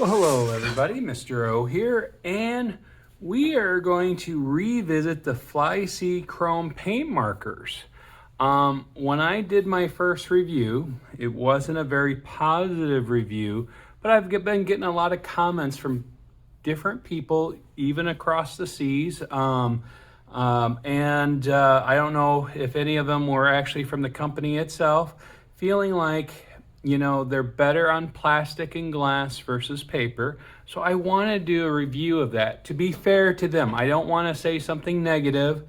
Well, hello everybody, Mr. O here, and we are going to revisit the Flysea Chrome paint markers. When I did my first review, it wasn't a very positive review, but I've been getting a lot of comments from different people, even across the seas. I don't know if any of them were actually from the company itself, feeling like, you know, they're better on plastic and glass versus paper. So I want to do a review of that to be fair to them. I don't want to say something negative.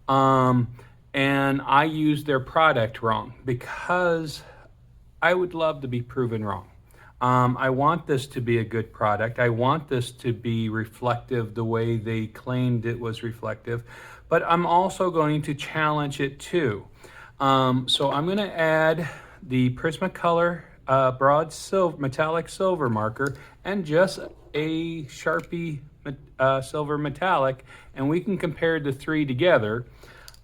And I use their product wrong because I would love to be proven wrong. I want this to be a good product. I want this to be reflective the way they claimed it was reflective, but I'm also going to challenge it too. So I'm going to add the Prismacolor broad silver, metallic silver marker and just a Sharpie silver metallic, and we can compare the three together.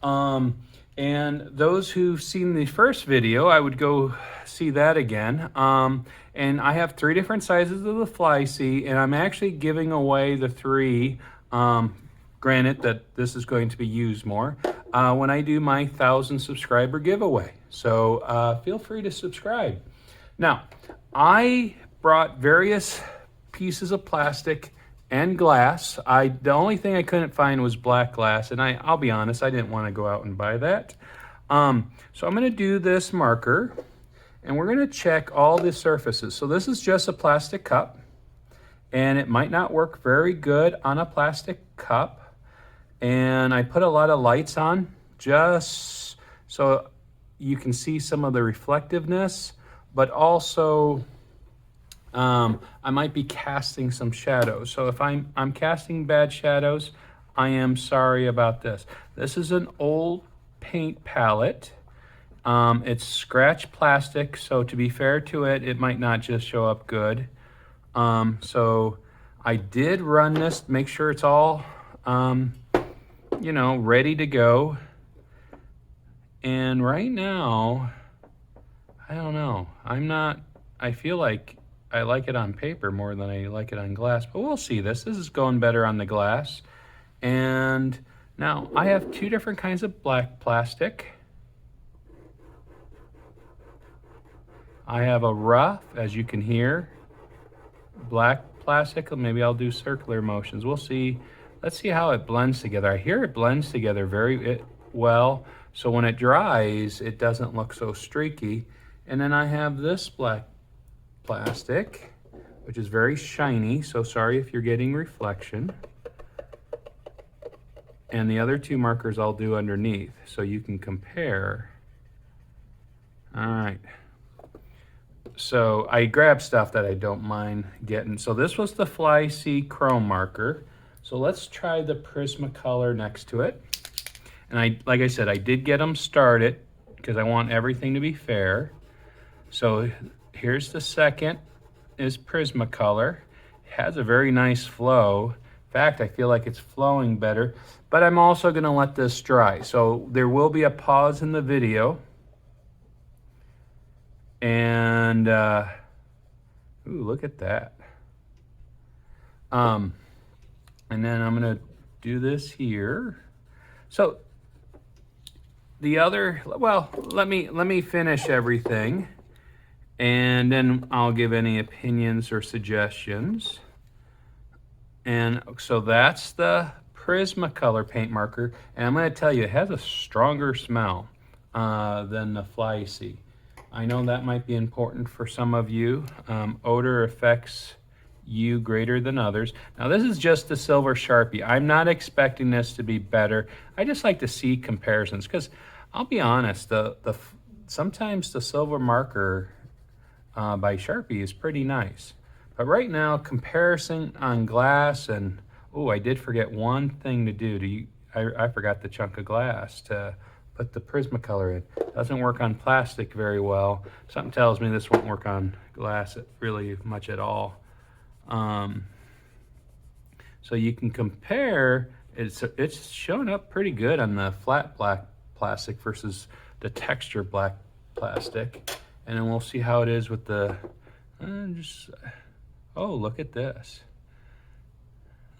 And those who've seen the first video, I would go see that again. And I have three different sizes of the Flysea, and I'm actually giving away the three, granted that this is going to be used more, when I do my 1,000 subscriber giveaway. So feel free to subscribe. Now, I brought various pieces of plastic and glass. The only thing I couldn't find was black glass, and I'll be honest, I didn't want to go out and buy that. So I'm going to do this marker, and we're going to check all the surfaces. So this is just a plastic cup, and it might not work very good on a plastic cup. And I put a lot of lights on just so you can see some of the reflectiveness, but also I might be casting some shadows. So if I'm casting bad shadows, I am sorry about this. This is an old paint palette. It's scratch plastic, so to be fair to it, it might not just show up good. So I did run this, make sure it's all, you know, ready to go. And right now, I don't know. I feel like I like it on paper more than I like it on glass, but we'll see this. This is going better on the glass. And now I have two different kinds of black plastic. I have a rough, as you can hear, black plastic. Maybe I'll do circular motions. We'll see. Let's see how it blends together. I hear it blends together very well. So when it dries, it doesn't look so streaky. And then I have this black plastic, which is very shiny. So sorry if you're getting reflection. And the other two markers I'll do underneath so you can compare. All right. So I grabbed stuff that I don't mind getting. So this was the Flysea Chrome marker. So let's try the Prismacolor next to it. And like I said, I did get them started because I want everything to be fair. So here's the second, is Prismacolor. It has a very nice flow. In fact, I feel like it's flowing better, but I'm also gonna let this dry. So there will be a pause in the video. And, ooh, look at that. And then I'm gonna do this here. So the other, well, let me finish everything, and then I'll give any opinions or suggestions. And so that's the Prismacolor paint marker, and I'm going to tell you, it has a stronger smell than the Flysea. I know that might be important for some of you. Odor affects you greater than others. Now this is just the silver Sharpie. I'm not expecting this to be better. I just like to see comparisons, because I'll be honest, sometimes the silver marker by Sharpie is pretty nice. But right now, comparison on glass, and oh, I did forget one thing to do. I forgot the chunk of glass to put the Prismacolor in. Doesn't work on plastic very well. Something tells me this won't work on glass really much at all. So you can compare. It's showing up pretty good on the flat black plastic versus the texture black plastic, and then we'll see how it is with the Oh, look at this.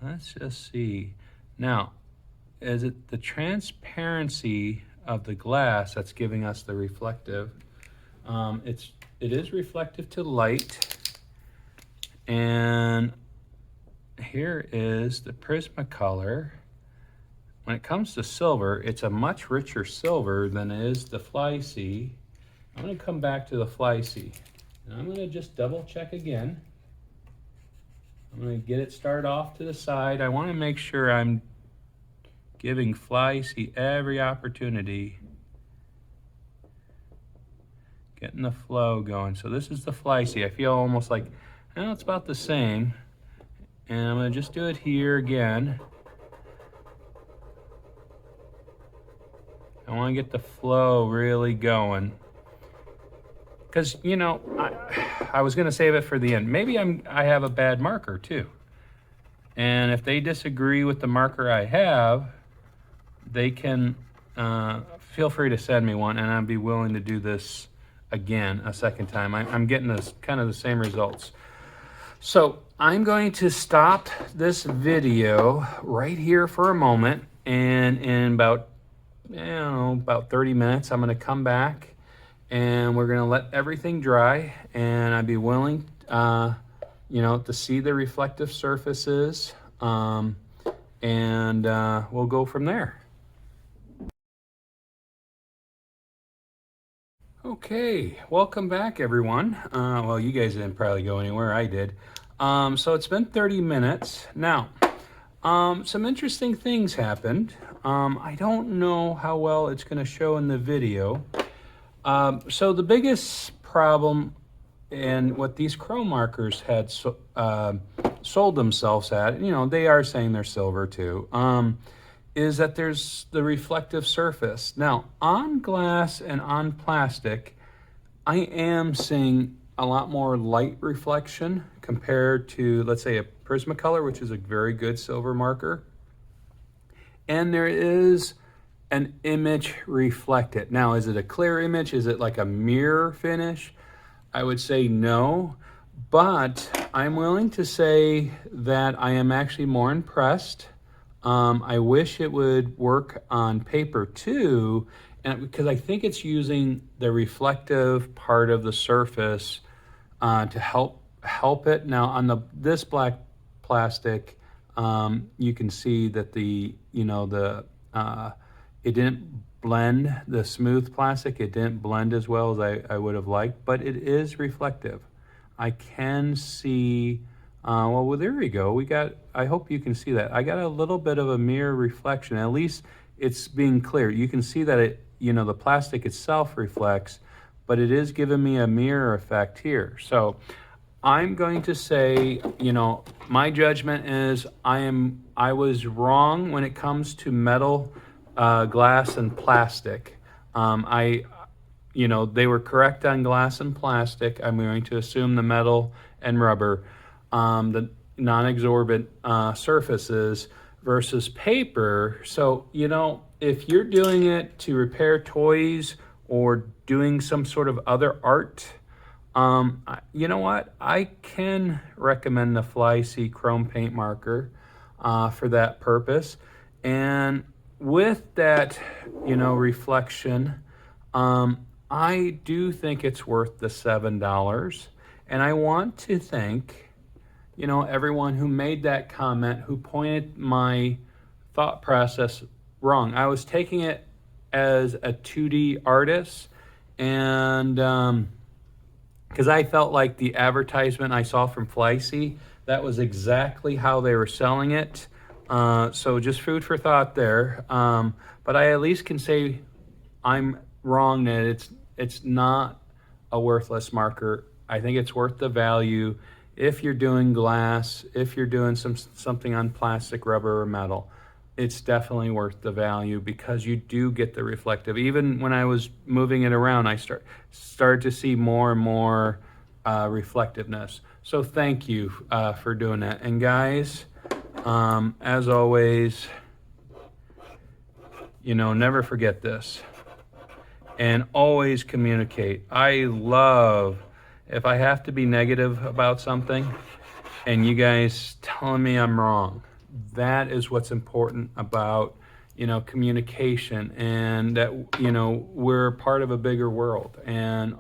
Let's just see. Now, is it the transparency of the glass that's giving us the reflective? It is reflective to light. And here is the Prismacolor. When it comes to silver, it's a much richer silver than it is the Flysea. I'm going to come back to the Flysea. And I'm going to just double check again. I'm going to get it started off to the side. I want to make sure I'm giving Flysea every opportunity. Getting the flow going. So this is the Flysea. I feel almost like, well, it's about the same. And I'm going to just do it here again. I want to get the flow really going. Because, you know, I was going to save it for the end. Maybe I have a bad marker too. And if they disagree with the marker I have, they can feel free to send me one, and I'd be willing to do this again a second time. I'm getting this kind of the same results. So I'm going to stop this video right here for a moment, and in about 30 minutes, I'm going to come back and we're going to let everything dry, and I'd be willing, to see the reflective surfaces, and we'll go from there. Okay, welcome back, everyone. Well, you guys didn't probably go anywhere. I did. So it's been 30 minutes. Now, some interesting things happened. I don't know how well it's going to show in the video. So the biggest problem and what these chrome markers had sold themselves at, they are saying they're silver too, is that there's the reflective surface. Now, on glass and on plastic, I am seeing a lot more light reflection compared to, let's say, a Prismacolor, which is a very good silver marker. And there is an image reflected. Now, is it a clear image? Is it like a mirror finish? I would say no, but I'm willing to say that I am actually more impressed. I wish it would work on paper too, and because I think it's using the reflective part of the surface to help it. Now on this black plastic, you can see that it didn't blend, the smooth plastic, it didn't blend as well as I would have liked, but it is reflective. I can see, well, there we go. I hope you can see that. I got a little bit of a mirror reflection. At least it's being clear. You can see that the plastic itself reflects, but it is giving me a mirror effect here. So I'm going to say, my judgment is I was wrong when it comes to metal, glass and plastic. They were correct on glass and plastic. I'm going to assume the metal and rubber, the non-absorbent surfaces versus paper. So, if you're doing it to repair toys or doing some sort of other art, you know what? I can recommend the Flysea Chrome Paint Marker for that purpose. And with that, reflection, I do think it's worth the $7. And I want to thank, everyone who made that comment, who pointed my thought process wrong. I was taking it as a 2D artist, and because I felt like the advertisement I saw from Flysea, that was exactly how they were selling it. So just food for thought there. But I at least can say I'm wrong that it's not a worthless marker. I think it's worth the value if you're doing glass, if you're doing something on plastic, rubber, or metal. It's definitely worth the value because you do get the reflective. Even when I was moving it around, I started to see more and more reflectiveness. So thank you for doing that. And guys, as always, never forget this. And always communicate. I love, if I have to be negative about something, and you guys telling me I'm wrong. That is what's important about, communication, and that, we're part of a bigger world. And,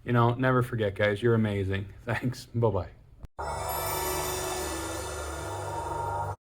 never forget, guys, you're amazing. Thanks. Bye-bye.